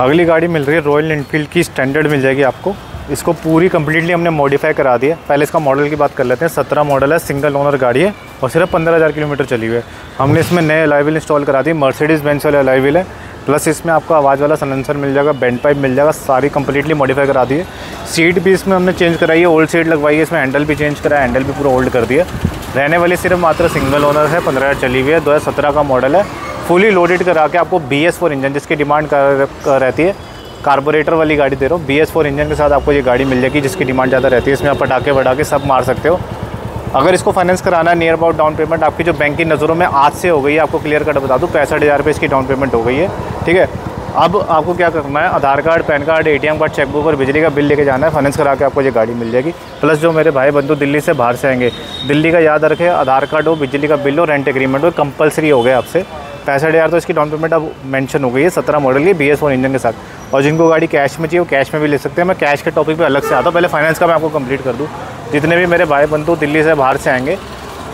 अगली गाड़ी मिल रही है रॉयल एनफील्ड की स्टैंडर्ड मिल जाएगी आपको। इसको पूरी कंप्लीटली हमने मॉडिफाई करा दिया। पहले इसका मॉडल की बात कर लेते हैं। 17 मॉडल है, सिंगल ओनर गाड़ी है और सिर्फ 15,000 किलोमीटर चली हुई है। हमने इसमें नए अलॉय व्हील इंस्टॉल करा दी, मर्सिडीज़ बेंज वाले अलॉय व्हील है। प्लस इसमें आपको आवाज़ वाला साइलेंसर मिल जाएगा, बेंड पाइप मिल जाएगा, सारी कंप्लीटली मॉडिफाई करा दी है। सीट भी इसमें हमने चेंज कराई है, ओल्ड सीट लगवाई है। इसमें हैंडल भी चेंज करा है, हैंडल भी पूरा ओल्ड कर दिया। रहने वाली सिर्फ मात्र सिंगल ओनर है, 15,000 चली हुई है, 2017 का मॉडल है। फुली लोडेड करा के आपको BS4 इंजन, जिसकी डिमांड रहती है, कार्बोरेटर वाली गाड़ी दे रहा हूँ। BS4 इंजन के साथ आपको ये गाड़ी मिल जाएगी, जिसकी डिमांड ज़्यादा रहती है। इसमें आप पटाखे वटाखे सब मार सकते हो। अगर इसको फाइनेंस कराना है, नियर अबाउट डाउन पेमेंट आपकी जो बैंक की नज़रों में आज से हो गई है, आपको क्लियर कट बता दूँ, 65,000 रुपये इसकी डाउन पेमेंट हो गई है। ठीक है, अब आपको क्या करना है, Aadhaar card, PAN card, ATM card, chequebook और बिजली का बिल लेके जाना है। फाइनेंस करा के आपको ये गाड़ी मिल जाएगी। प्लस जो मेरे भाई बंधु दिल्ली से बाहर से आएंगे, दिल्ली का याद रखें, आधार कार्ड हो, बिजली का बिल हो, रेंट एग्रीमेंट हो, कंपलसरी हो गया आपसे। 65,000 तो इसकी डाउन पेमेंट अब मेंशन हो गई है, 17 मॉडल की BS4 इंजन के साथ। और जिनको गाड़ी कैश में चाहिए वो कैश में भी ले सकते हैं। मैं कैश के टॉपिक पे अलग से आता हूँ, पहले फाइनेंस का मैं आपको कंप्लीट कर दूँ। जितने भी मेरे भाई बंधु दिल्ली से बाहर से आएंगे,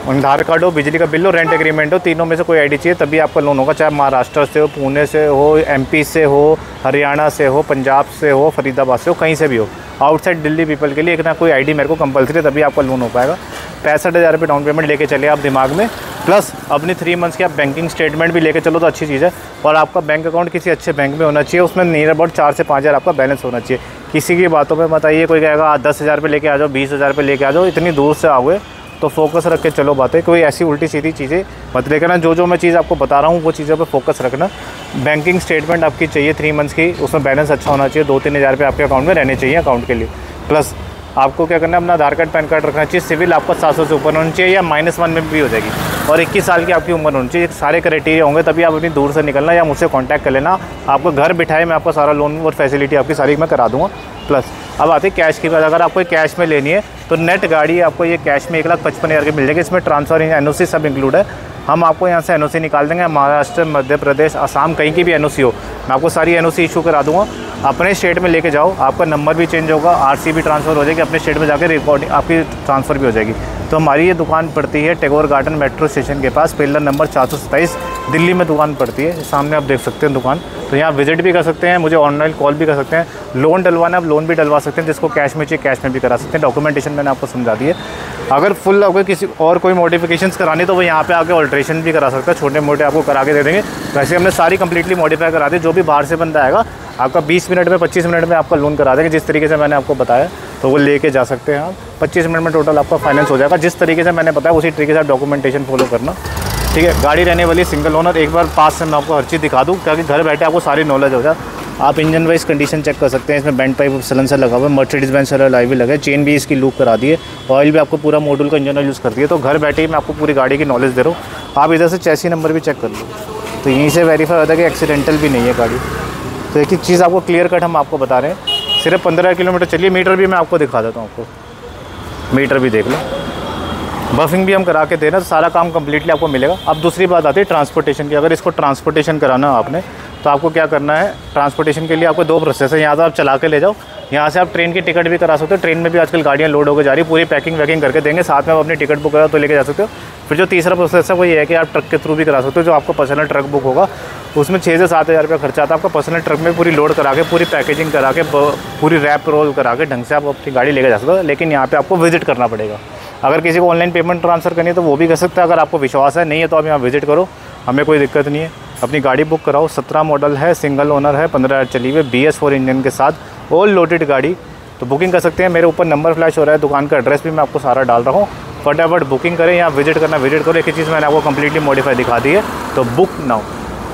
आधार कार्ड हो, बिजली का बिल हो, रेंट एग्रीमेंट हो, तीनों में से कोई ID चाहिए तभी आपका लोन होगा। चाहे महाराष्ट्र से हो, पुणे से हो, MP से हो, हरियाणा से हो, पंजाब से हो, फरीदाबाद से हो, कहीं से भी हो। आउटसाइड दिल्ली पीपल के लिए एक ना कोई ID मेरे को कंपलसरी है, तभी आपका लोन हो पाएगा। 65,000 रुपये डाउन पेमेंट लेके चले आप दिमाग में। प्लस अपनी 3 मंथ्स की आप बैंकिंग स्टेटमेंट भी लेके चलो तो अच्छी चीज़ है। और आपका बैंक अकाउंट किसी अच्छे बैंक में होना चाहिए, उसमें नियर अबाउट 4 से 5,000 आपका बैलेंस होना चाहिए। किसी की बातों में मत आइए, कोई कहेगा 10,000 रुपये लेके आ जाओ, 20,000 रुपये लेके आ जाओ, इतनी दूर से आओगे तो फोकस रख के चलो बातें। कोई ऐसी उल्टी सीधी चीज़ें मत लेकर। जो मैं चीज़ आपको बता रहा हूँ वो चीज़ों पे फोकस रखना। बैंकिंग स्टेटमेंट आपकी चाहिए 3 मंथ्स की, उसमें बैलेंस अच्छा होना चाहिए, 2-3 हज़ार रुपये आपके अकाउंट में रहने चाहिए अकाउंट के लिए। प्लस आपको क्या करना है, अपना आधार कार्ड, पैन कार्ड रखना चाहिए। सिविल आपका 700 से ऊपर होना चाहिए या -1 में भी हो जाएगी। और 21 साल की आपकी उम्र होनी चाहिए। सारे क्राइटेरिया होंगे तभी आप अपनी दूर से निकलना या मुझसे कांटेक्ट कर लेना। आपको घर बिठाए मैं आपका सारा लोन और फैसिलिटी आपकी सारी मैं करा दूँगा। प्लस अब आती है कैश की बात। अगर आपको कैश में लेनी है तो नेट गाड़ी आपको ये कैश में 1,55,000 की मिल जाएगी। इसमें ट्रांसफ़र, NOC सब इंक्लूड है। हम आपको यहाँ से NOC निकाल देंगे। महाराष्ट्र, मध्य प्रदेश, असम, कहीं की भी NOC हो, मैं आपको सारी NOC इशू करा दूँगा। अपने स्टेट में लेके जाओ, आपका नंबर भी चेंज होगा, RC भी ट्रांसफ़र हो जाएगी, अपने स्टेट में जाकर रिकॉर्डिंग आपकी ट्रांसफ़र भी हो जाएगी। तो हमारी ये दुकान पड़ती है टैगोर गार्डन मेट्रो स्टेशन के पास, पिलर नंबर 427, दिल्ली में दुकान पड़ती है। सामने आप देख सकते हैं दुकान। तो यहाँ विजिट भी कर सकते हैं, मुझे ऑनलाइन कॉल भी कर सकते हैं। लोन डलवाना आप लोन भी डलवा सकते हैं, जिसको कैश में चाहिए कैश में भी करा सकते हैं। डॉक्यूमेंटेशन मैंने आपको समझा दी है। अगर फुल अगर किसी और कोई मॉडिफिकेशंस करानी तो वो यहाँ पे आके ऑल्ट्रेशन भी करा सकता है, छोटे मोटे आपको करा के दे देंगे। वैसे हमने सारी कंप्लीटली मॉडिफाई करा दी। जो भी बाहर से बंदा आएगा आपका 20 मिनट में, 25 मिनट में आपका लोन करा देंगे, जिस तरीके से मैंने आपको बताया। तो वो लेके जा सकते हैं आप। 25 मिनट में टोटल आपका फाइनेंस हो जाएगा। जिस तरीके से मैंने बताया उसी तरीके से आप डॉक्यूमेंटेशन फॉलो करना। ठीक है, गाड़ी रहने वाली सिंगल ओनर। एक बार पास से मैं आपको हर चीज़ दिखा दूँ ताकि घर बैठे आपको सारी नॉलेज हो जाए। आप इंजन वाइज कंडीशन चेक कर सकते हैं। इसमें बेंड पाइप साइलेंसर लगा हुआ है, मर्सिडीज़ बेंज वाला अलॉय व्हील लगा है, चेन भी इसकी लूप करा दी है, ऑयल भी आपको पूरा मॉड्यूल का इंजन ऑयल यूज़ कर दिया। तो घर बैठे ही मैं आपको पूरी गाड़ी की नॉलेज दे रहा हूँ। आप इधर से चैसी नंबर भी चेक कर लो, तो यहीं से वेरीफाई होता है कि एक्सीडेंटल भी नहीं है गाड़ी। तो एक एक चीज़ आपको क्लियर कट हम आपको बता रहे हैं। सिर्फ 15 किलोमीटर चलिए। मीटर भी मैं आपको दिखा देता हूँ, आपको मीटर भी देख लो। बफिंग भी हम करा के दे रहे हैं, तो सारा काम कम्प्लीटली आपको मिलेगा। अब दूसरी बात आती है ट्रांसपोर्टेशन की। अगर इसको ट्रांसपोर्टेशन कराना आपने तो आपको क्या करना है, ट्रांसपोर्टेशन के लिए आपको 2 प्रोसेस है। यहाँ तो आप चला के ले जाओ, यहाँ से आप ट्रेन की टिकट भी करा सकते हो। ट्रेन में भी आजकल गाड़ियाँ लोड होकर जा रही है, पूरी पैकिंग वैकिंग करके देंगे, साथ में आप अपनी टिकट बुक कराओ तो लेके जा सकते हो। फिर जो तीसरा प्रोसेस है वो ये है कि आप ट्रक के थ्रू भी करा सकते हो। जो आपको पर्सनल ट्रक बुक होगा उसमें 6 से 7 हज़ार रुपये खर्चा आता है। आपका पर्सनल ट्रक में पूरी लोड करा के, पूरी पैकेजिंग करा के, पूरी रैप रोल करा के ढंग से आप अपनी गाड़ी लेके जा सकते हो। लेकिन यहाँ पे आपको विजिट करना पड़ेगा। अगर किसी को ऑनलाइन पेमेंट ट्रांसफ़र करनी है तो वो भी कर सकता है। अगर आपको विश्वास है, नहीं है तो आप यहाँ विजिट करो, हमें कोई दिक्कत नहीं है। अपनी गाड़ी बुक कराओ। 17 मॉडल है, सिंगल ओनर है, 15,000 चली हुई, BS4 इंजन के साथ, ऑल लोडेड गाड़ी। तो बुकिंग कर सकते हैं। मेरे ऊपर नंबर फ्लैश हो रहा है, दुकान का एड्रेस भी मैं आपको सारा डाल रहा हूँ। फटाफट बुकिंग करें, यहाँ विजिट करना विजिट करो। एक ही चीज़ मैंने आपको कम्प्लीटली मॉडिफाई दिखा दी है, तो बुक नाउ।